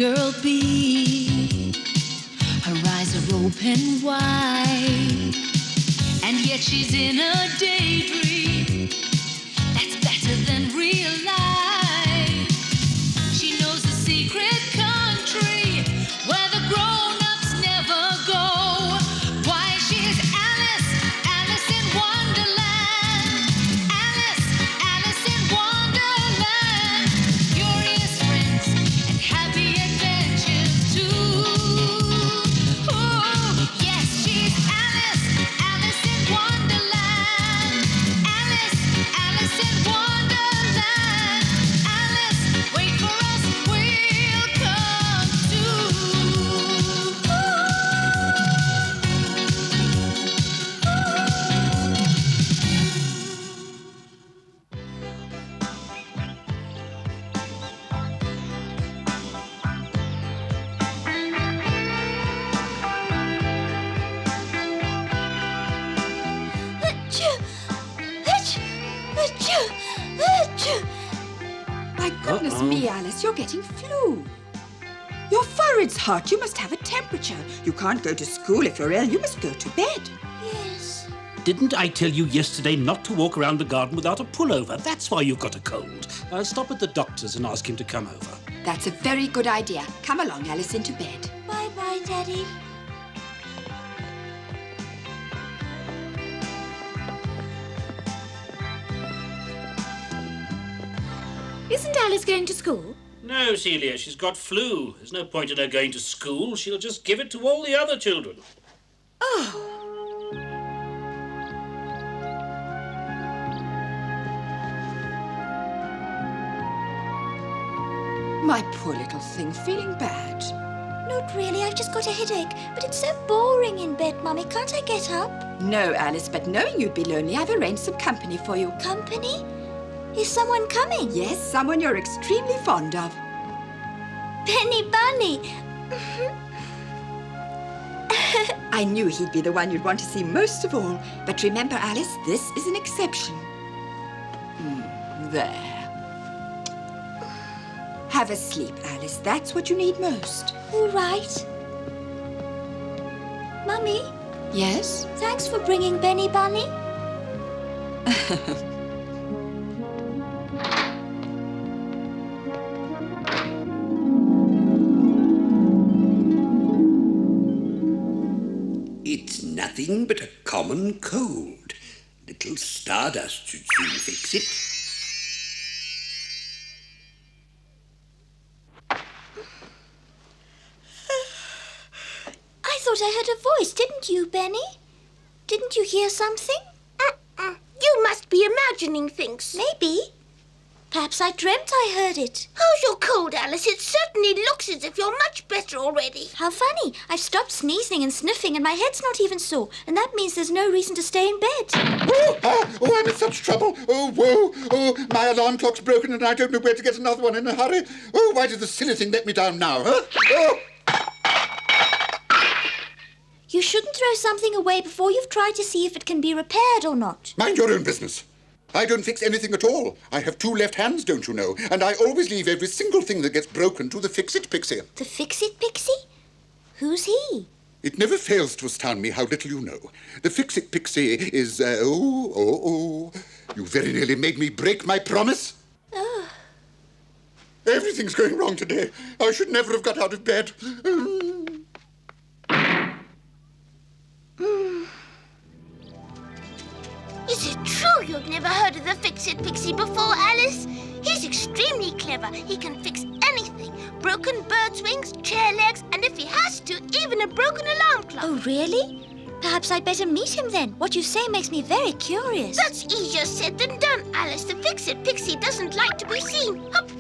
girl be? Her eyes are open wide, and yet she's in a daydream that's better than real life. She knows a secret country where the grown-ups never go. Why, she's Alice, Alice in Wonderland. Alice, Alice in Wonderland. Curious friends and happy adventures too. Ooh, yes, she's Alice, Alice in Wonderland. Alice, Alice in Wonderland. Alice, wait for us, we'll come too. My goodness me, Alice, you're getting flu. Your forehead's hot. You must have a temperature. You can't go to school if you're ill. You must go to bed. Yes. Didn't I tell you yesterday not to walk around the garden without a pullover? That's why you've got a cold. I'll stop at the doctor's and ask him to come over. That's a very good idea. Come along, Alice, into bed. Bye-bye, Daddy. Isn't Alice going to school? No, Celia, she's got flu. There's no point in her going to school. She'll just give it to all the other children. My poor little thing, feeling bad. Not really, I've just got a headache. But it's so boring in bed, Mummy. Can't I get up? No, Alice, but knowing you'd be lonely, I've arranged some company for you. Company? Is someone coming? Yes, someone you're extremely fond of. Benny Bunny. I knew he'd be the one you'd want to see most of all. But remember, Alice, this is an exception. There. Have a sleep, Alice. That's what you need most. All right. Mummy, Yes? thanks for bringing Benny Bunny. It's nothing but a common cold. Little stardust should soon fix it. I thought I heard a voice, didn't you, Benny? Didn't you hear something? You must be imagining things. Maybe. Perhaps I dreamt I heard it. How's your cold, Alice? It certainly looks as if you're much better already. How funny. I've stopped sneezing and sniffing and my head's not even sore. And that means there's no reason to stay in bed. Oh, I'm in such trouble. Oh, whoa. Oh, my alarm clock's broken and I don't know where to get another one in a hurry. Oh, why did the silly thing let me down now, huh? Oh! You shouldn't throw something away before you've tried to see if it can be repaired or not. Mind your own business. I don't fix anything at all. I have 2 left hands, don't you know? And I always leave every single thing that gets broken to the fix-it pixie. The fix-it pixie? Who's he? It never fails to astound me how little you know. The fix-it pixie is, You very nearly made me break my promise. Oh. Everything's going wrong today. I should never have got out of bed. Is it true you've never heard of the Fix-It Pixie before, Alice? He's extremely clever. He can fix anything. Broken bird's wings, chair legs, and if he has to, even a broken alarm clock. Oh, really? Perhaps I'd better meet him then. What you say makes me very curious. That's easier said than done, Alice. The Fix-It Pixie doesn't like to be seen. Hop.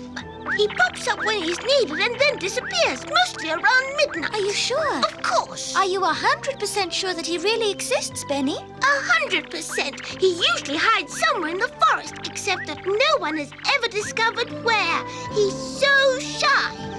He pops up when he's needed and then disappears, mostly around midnight. Are you sure? Of course. Are you 100% sure that he really exists, Benny? 100%. He usually hides somewhere in the forest, except that no one has ever discovered where. He's so shy.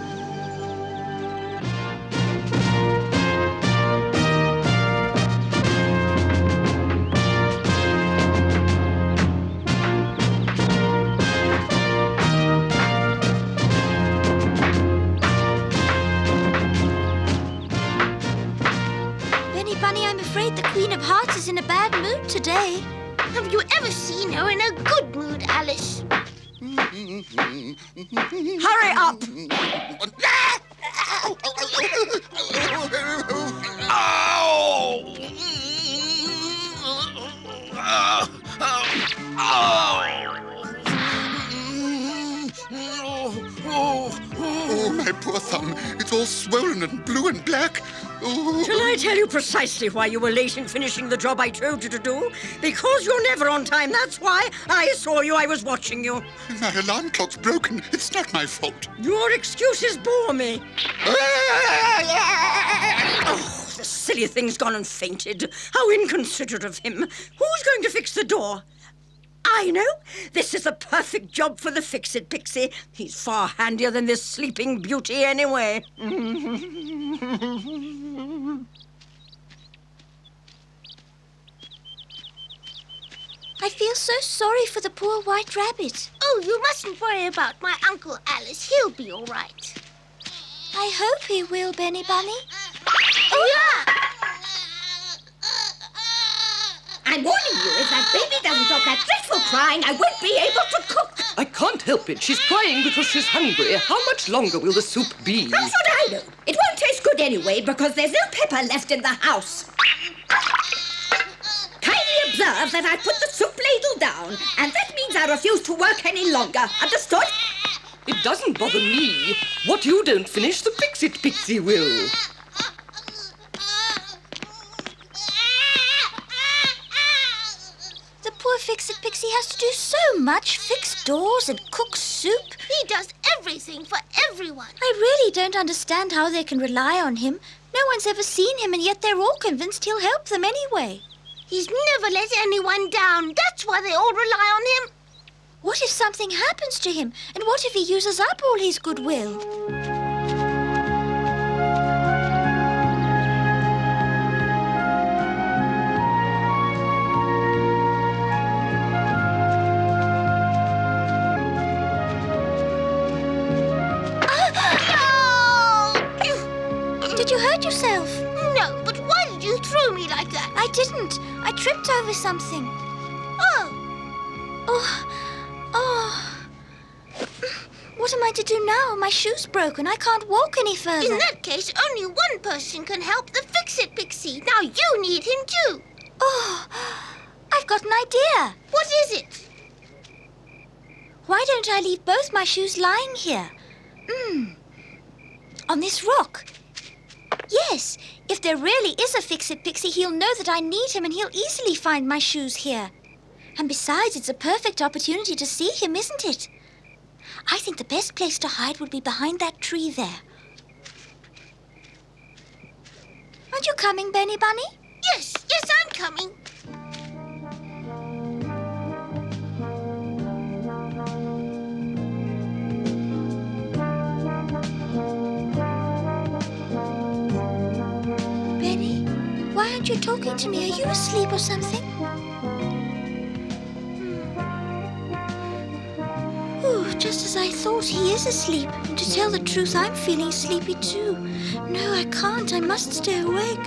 Not today. Have you ever seen her in a good mood, Alice? Hurry up! Oh, my poor thumb. It's all swollen and blue and black. Oh. Shall I tell you precisely why you were late in finishing the job I told you to do? Because you're never on time, that's why. I saw you, I was watching you. My alarm clock's broken. It's not my fault. Your excuses bore me. Oh, the silly thing's gone and fainted. How inconsiderate of him. Who's going to fix the door? I know. This is a perfect job for the Fix-It Pixie. He's far handier than this sleeping beauty anyway. I feel so sorry for the poor white rabbit. Oh, you mustn't worry about my Uncle Alice. He'll be all right. I hope he will, Benny Bunny. Oh, yeah! I'm warning you, if that baby doesn't stop that dreadful crying, I won't be able to cook. I can't help it. She's crying because she's hungry. How much longer will the soup be? How should I know? It won't taste good anyway because there's no pepper left in the house. Kindly observe that I put the soup ladle down, and that means I refuse to work any longer. Understood? It doesn't bother me. What you don't finish, the Fix-It Pixie will. The poor Fix-It Pixie has to do so much. Fix doors and cook soup. He does everything for everyone. I really don't understand how they can rely on him. No one's ever seen him, and yet they're all convinced he'll help them anyway. He's never let anyone down. That's why they all rely on him. What if something happens to him? And what if he uses up all his goodwill? Did you hurt yourself? No, but why did you throw me like that? I didn't. I tripped over something. Oh, Oh. What am I to do now? My shoe's broken. I can't walk any further. in that case, only one person can help the Fix-It Pixie. Now you need him too. Oh, I've got an idea. What is it? Why don't I leave both my shoes lying here? On this rock. Yes, if there really is a Fix-It Pixie, he'll know that I need him and he'll easily find my shoes here. And besides, it's a perfect opportunity to see him, isn't it? I think the best place to hide would be behind that tree there. Aren't you coming, Benny Bunny? Yes, I'm coming. Benny, why aren't you talking to me? Are you asleep or something? Ooh, just as I thought, he is asleep. And to tell the truth, I'm feeling sleepy too. No, I can't. I must stay awake.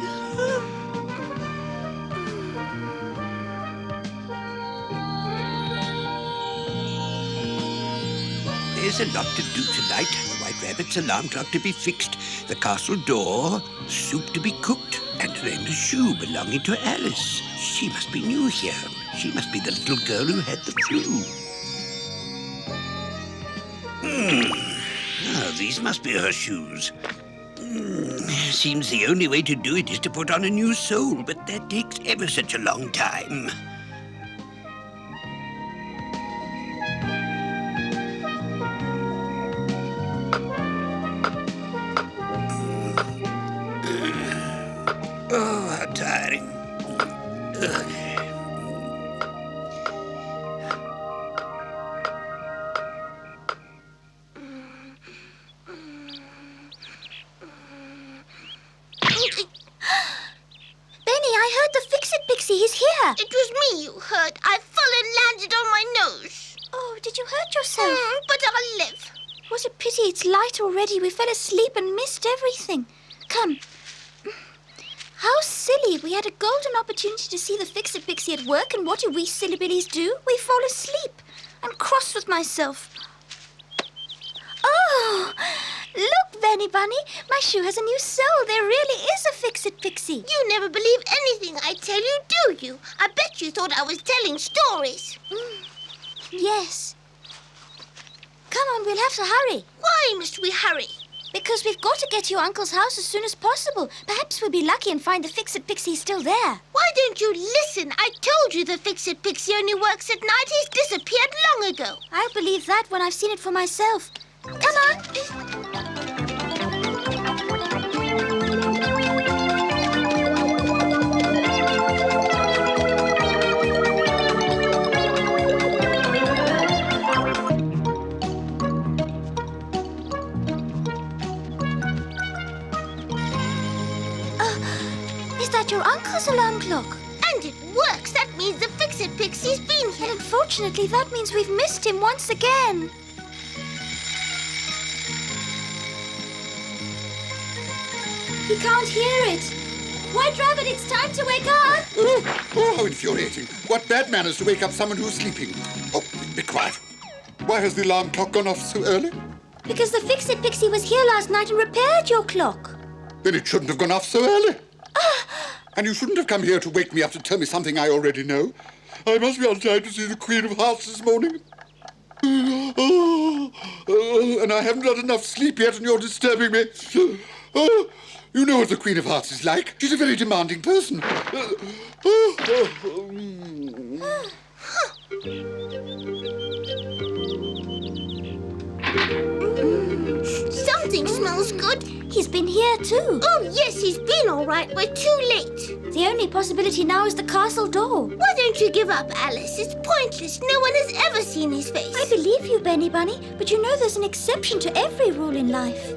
There's a lot to do tonight. The White Rabbit's alarm clock to be fixed, the castle door, soup to be cooked, and then the shoe belonging to Alice. She must be new here. She must be the little girl who had the flu. Oh, these must be her shoes. Seems the only way to do it is to put on a new sole, but that takes ever such a long time. Oh, how tiring. Ugh. Benny, I heard the Fix-It Pixie. He's here. It was me you heard. I fell and landed on my nose. Oh, did you hurt yourself? But I'll live. What a pity. It's light already. We fell asleep and missed everything. Come. How silly. We had a golden opportunity to see the Fix-It Pixie at work, and what do we silly billies do? We fall asleep. I'm cross with myself. Oh, look, Benny Bunny. My shoe has a new sole. There really is a Fix-It Pixie. You never believe anything I tell you, do you? I bet you thought I was telling stories. Yes. Come on, we'll have to hurry. Why must we hurry? Because we've got to get to your uncle's house as soon as possible. Perhaps we'll be lucky and find the Fix-It Pixie still there. Why don't you listen? I told you the Fix-It Pixie only works at night. He's disappeared long ago. I'll believe that when I've seen it for myself. Come on. Is that your uncle's alarm clock? And it works. That means the Fix-It Pixie's been here. And unfortunately, that means we've missed him once again. He can't hear it. White Rabbit, it's time to wake up. Oh, how infuriating. What bad manners to wake up someone who's sleeping. Oh, be quiet. Why has the alarm clock gone off so early? Because the Fix-It Pixie was here last night and repaired your clock. Then it shouldn't have gone off so early. And you shouldn't have come here to wake me up to tell me something I already know. I must be on time to see the Queen of Hearts this morning. And I haven't had enough sleep yet and you're disturbing me. You know what the Queen of Hearts is like. She's a very demanding person. Something smells good. He's been here too. Oh, yes, he's been all right. We're too late. The only possibility now is the castle door. Why don't you give up, Alice? It's pointless. No one has ever seen his face. I believe you, Benny Bunny, but you know there's an exception to every rule in life.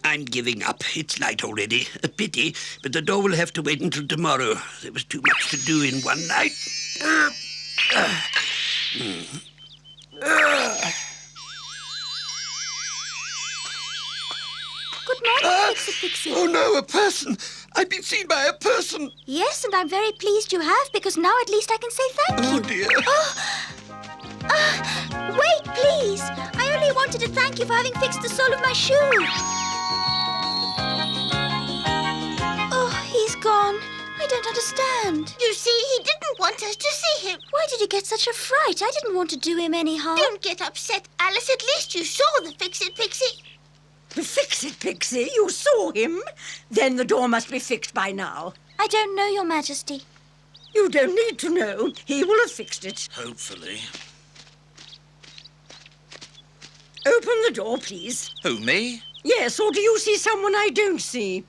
I'm giving up. It's light already. A pity, but the door will have to wait until tomorrow. There was too much to do in one night. Good morning, Fix-It Pixie. Oh no, a person! I've been seen by a person! Yes, and I'm very pleased you have, because now at least I can say thank you. Oh dear. Wait, please. I only wanted to thank you for having fixed the sole of my shoe. Oh, he's gone. I don't understand. You see, he didn't want us to see him. Why did he get such a fright? I didn't want to do him any harm. Don't get upset, Alice. At least you saw the Fix-It Pixie. The Fix-It Pixie? You saw him? Then the door must be fixed by now. I don't know, Your Majesty. You don't need to know. He will have fixed it. Hopefully. Open the door, please. Who, me? Yes, or do you see someone I don't see?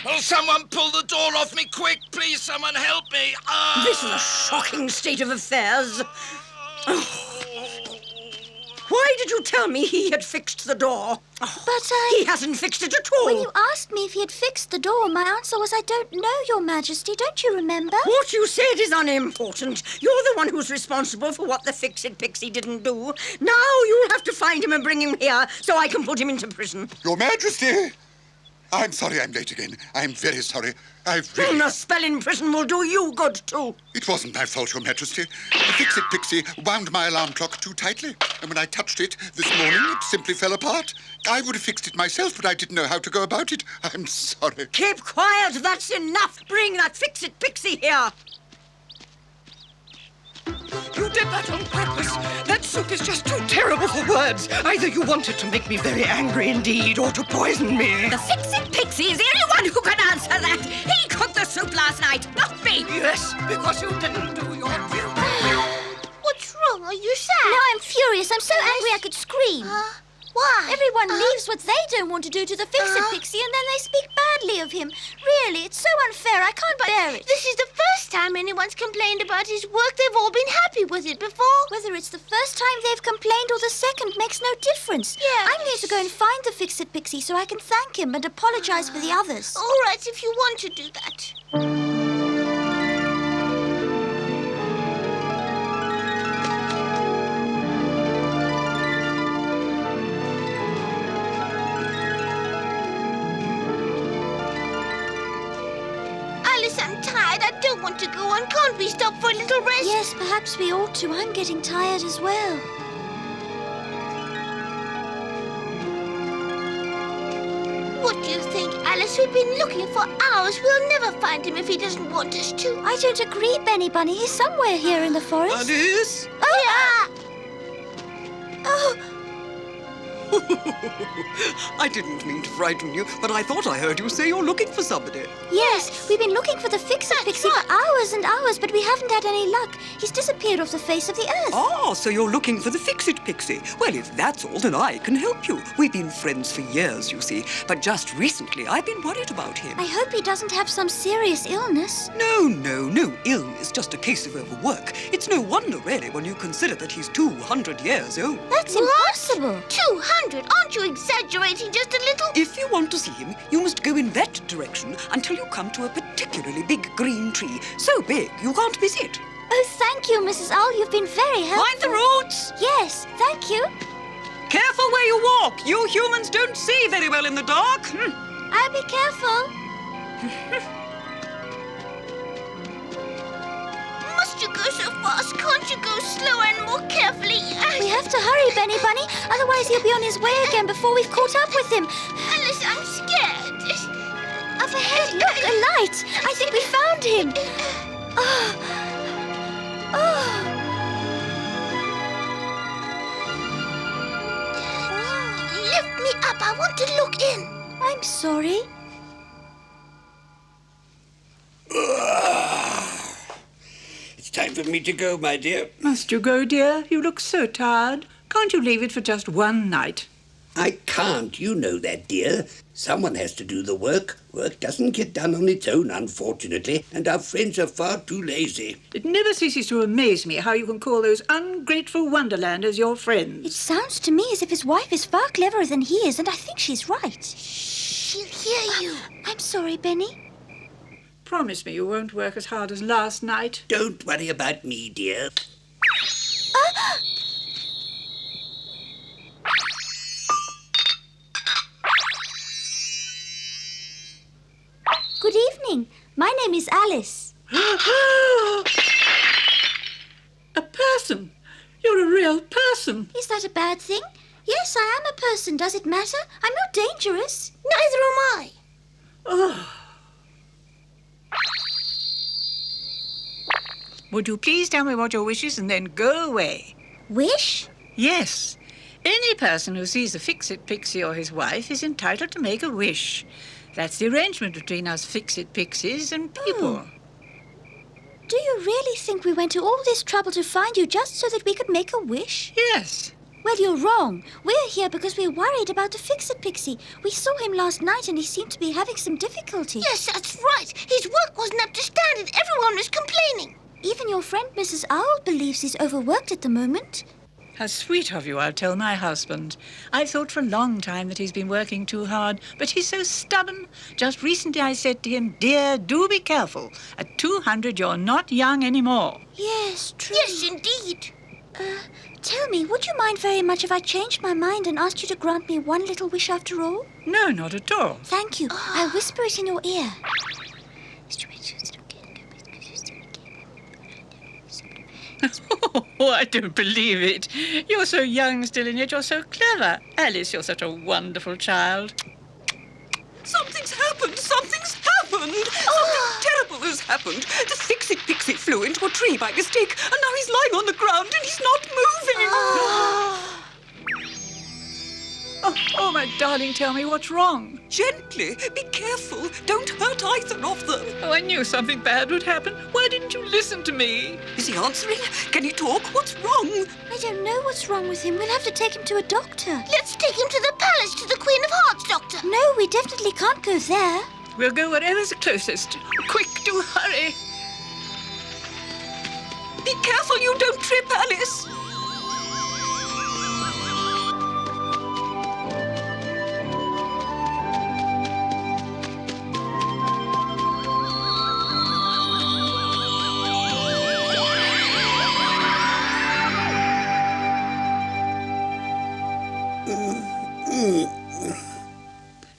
Oh, someone pull the door off me quick, please. Someone help me. This is a shocking state of affairs. Why did you tell me he had fixed the door? But He hasn't fixed it at all. When you asked me if he had fixed the door, my answer was I don't know, Your Majesty. Don't you remember? What you said is unimportant. You're the one who's responsible for what the Fix-It Pixie didn't do. Now you'll have to find him and bring him here so I can put him into prison. Your Majesty! I'm sorry I'm late again. I'm very sorry. And a spell in prison will do you good, too. It wasn't my fault, Your Majesty. The Fix-It Pixie wound my alarm clock too tightly, and when I touched it this morning, it simply fell apart. I would have fixed it myself, but I didn't know how to go about it. I'm sorry. Keep quiet. That's enough. Bring that Fix-It Pixie here. You did that on purpose. That soup is just too terrible for words. Either you wanted to make me very angry indeed, or to poison me. The Fix-It Pixie is the only one who can answer that. He cooked the soup last night, not me. Yes, because you didn't do your duty. What's wrong? Are you sad? Now I'm furious. I'm so angry I could scream. Why? Everyone leaves what they don't want to do to the Fix-It Pixie, and then they speak badly of him. Really, it's so unfair. I can't bear it. This is the first time anyone's complained about his work. They've all been happy with it before. Whether it's the first time they've complained or the second makes no difference. Yes. I'm going to go and find the Fix-It Pixie so I can thank him and apologize for the others. All right, if you want to do that. Can't we stop for a little rest? Yes, perhaps we ought to. I'm getting tired as well. What do you think, Alice? We've been looking for hours. We'll never find him if he doesn't want us to. I don't agree, Benny Bunny. He's somewhere here in the forest. Alice? Oh, Oh, I didn't mean to frighten you, but I thought I heard you say you're looking for somebody. yes. We've been looking for the Fix-It Pixie for hours and hours, but we haven't had any luck. He's disappeared off the face of the earth. Ah, so you're looking for the Fix-It Pixie. Well, if that's all, then I can help you. We've been friends for years, you see, but just recently I've been worried about him. I hope he doesn't have some serious illness. No illness, just a case of overwork. It's no wonder, really, when you consider that he's 200 years old. That's What? impossible. 200? Aren't you exaggerating just a little? If you want to see him, you must go in that direction until you come to a particularly big green tree. So big, you can't miss it. Oh, thank you, Mrs. Owl. You've been very helpful. Mind the roots! Yes, thank you. Careful where you walk. You humans don't see very well in the dark. I'll be careful. Must you go so fast? Can't you go slower and more carefully? We have to hurry, Benny Bunny. Otherwise, he'll be on his way again before we've caught up with him. Alice, I'm scared. Up ahead, look, a light. I think we found him. Oh. Lift me up. I want to look in. I'm sorry. It's time for me to go, my dear. Must you go, dear? You look so tired. Can't you leave it for just one night? I can't, you know that, dear. Someone has to do the work. Work doesn't get done on its own, unfortunately, and our friends are far too lazy. It never ceases to amaze me how you can call those ungrateful Wonderlanders your friends. It sounds to me as if his wife is far cleverer than he is, and I think she's right. She'll hear you. I'm sorry, Benny. Promise me you won't work as hard as last night. Don't worry about me, dear. Good evening. My name is Alice. A person. You're a real person. Is that a bad thing? Yes, I am a person. Does it matter? I'm not dangerous. Neither am I. Oh. Would you please tell me what your wish is and then go away? Wish? Yes. Any person who sees a Fix-It Pixie or his wife is entitled to make a wish. That's the arrangement between us Fix-It Pixies and people. Do you really think we went to all this trouble to find you just so that we could make a wish? Yes. Well, you're wrong. We're here because we're worried about the Fix-It Pixie. We saw him last night and he seemed to be having some difficulty. Yes, that's right. His work wasn't up to standard. Everyone was complaining. Even your friend Mrs. Owl believes he's overworked at the moment. How sweet of you, I'll tell my husband. I've thought for a long time that he's been working too hard, but he's so stubborn. Just recently I said to him, dear, do be careful. At 200, you're not young anymore. Yes, true. Yes, indeed. Tell me, would you mind very much if I changed my mind and asked you to grant me one little wish after all? No, not at all. Thank you. I'll whisper it in your ear. Oh, I don't believe it. You're so young still, and yet you're so clever. Alice, you're such a wonderful child. Something's happened. Something's happened. Something terrible has happened. The Fix-It Pixie flew into a tree by mistake, and now he's lying on the ground and he's not moving. Oh, my darling, tell me what's wrong. Gently. Be careful. Don't hurt either of them. Oh, I knew something bad would happen. Why didn't you listen to me? Is he answering? Can he talk? What's wrong? I don't know what's wrong with him. We'll have to take him to a doctor. Let's take him to the palace, to the Queen of Hearts, Doctor. No, we definitely can't go there. We'll go wherever's closest. Quick, do hurry. Be careful you don't trip, Alice.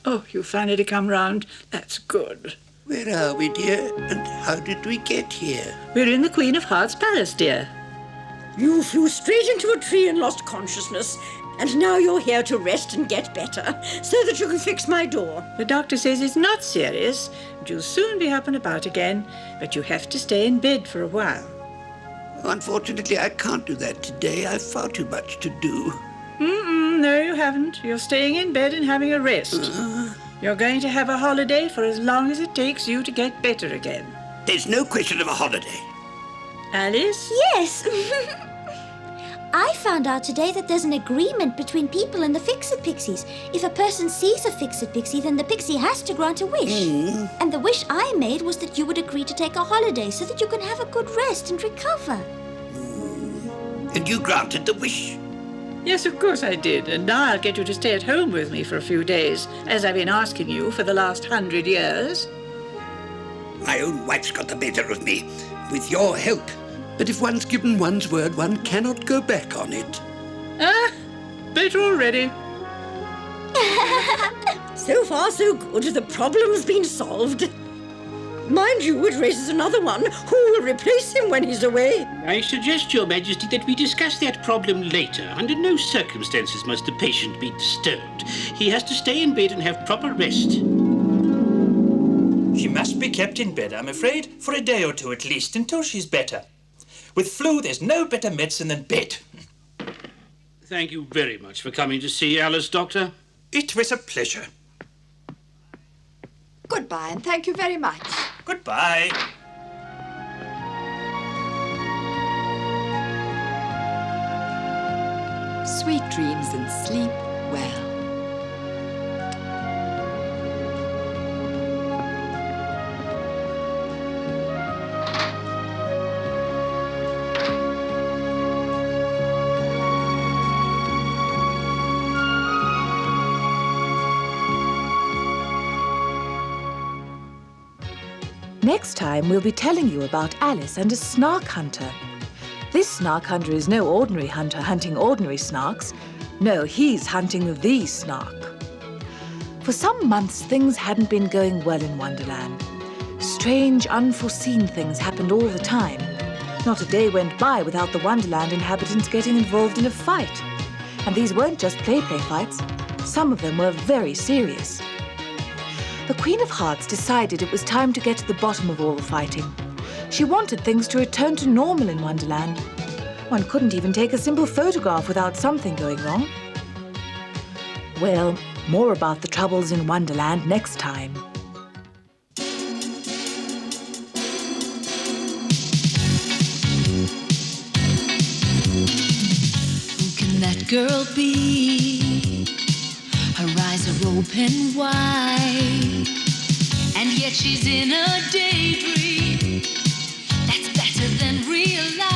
Oh, you finally come round. That's good. Where are we, dear? And how did we get here? We're in the Queen of Hearts Palace, dear. You flew straight into a tree and lost consciousness. And now you're here to rest and get better, so that you can fix my door. The doctor says it's not serious, and you'll soon be up and about again, but you have to stay in bed for a while. Unfortunately, I can't do that today. I've far too much to do. No, you haven't. You're staying in bed and having a rest. You're going to have a holiday for as long as it takes you to get better again. There's no question of a holiday. Alice? Yes. I found out today that there's an agreement between people and the Fix-It Pixies. If a person sees a Fix-It Pixie, then the Pixie has to grant a wish. And the wish I made was that you would agree to take a holiday so that you can have a good rest and recover. And you granted the wish? Yes, of course I did. And now I'll get you to stay at home with me for a few days, as I've been asking you for the last 100 years. My own wife's got the better of me, with your help. But if one's given one's word, one cannot go back on it. Better already. So far, so good. The problem's been solved. Mind you, it raises another one. Who will replace him when he's away? I suggest, Your Majesty, that we discuss that problem later. Under no circumstances must the patient be disturbed. He has to stay in bed and have proper rest. She must be kept in bed, I'm afraid, for a day or two at least, until she's better. With flu, there's no better medicine than bed. Thank you very much for coming to see Alice, Doctor. It was a pleasure. Goodbye, and thank you very much. Goodbye. Sweet dreams and sleep well. Next time, we'll be telling you about Alice and a snark hunter. This snark hunter is no ordinary hunter hunting ordinary snarks. No, he's hunting the snark. For some months, things hadn't been going well in Wonderland. Strange, unforeseen things happened all the time. Not a day went by without the Wonderland inhabitants getting involved in a fight. And these weren't just play fights. Some of them were very serious. The Queen of Hearts decided it was time to get to the bottom of all the fighting. She wanted things to return to normal in Wonderland. One couldn't even take a simple photograph without something going wrong. Well, more about the troubles in Wonderland next time. Who can that girl be? Her eyes are open wide, and yet she's in a daydream that's better than real life.